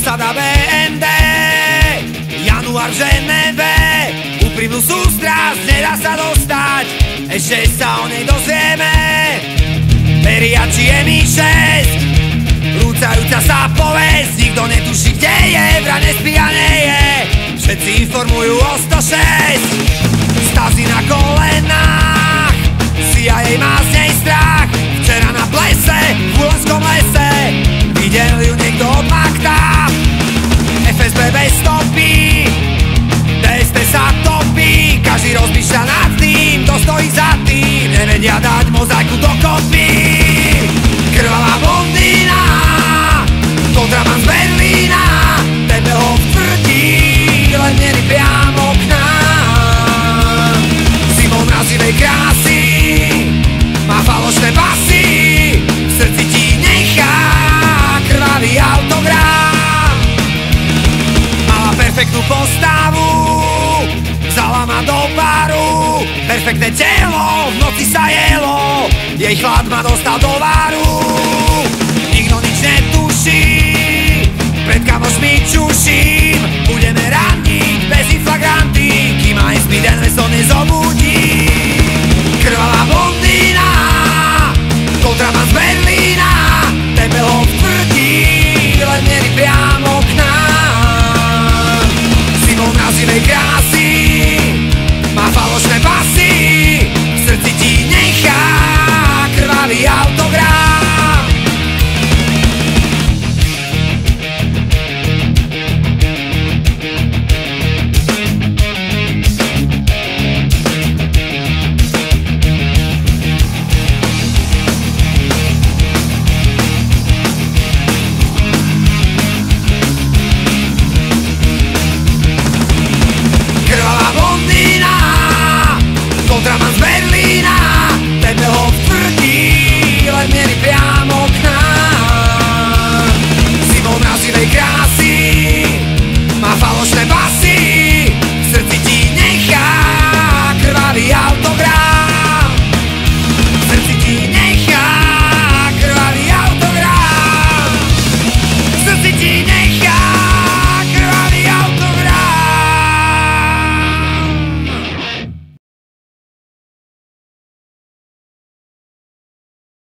Posada BND, január v Ženeve, úprimnú sústrasť nedá sa dostať, ešte sa o nej dozvieme. Veriači je Mi-6, rúcajúca sa povesť, nikto netuší, kde je, vraj nespí a nie je. Všetci informujú o 106, Stasi na kolenách, CIA má z nej strach. Včera na plese, v Hulenskom lese, videl ju niekto od Makta. FSB bez stopy, DST sa topí, každý rozmýšľa nad tým, kto stojí za tým, nevedia dať mozaiku dokopy. Krvavá blondína, kontraband z Berlína, tebe ho vtvrdí, len mierí priamo k nám. Zimou mrazivej krásy, má falošné basy, v srdci ti nechá krvavý autogram. Mala perfektnú postavu, vzala ma do baru, perfektné telo, v noci sa jelo, jej chlad ma dostal do varu. Nikto nič netuší, pred kamošmi čuším, budeme raniť bez inflagranty, kým aj Speed Investor nezobudí. Krvavá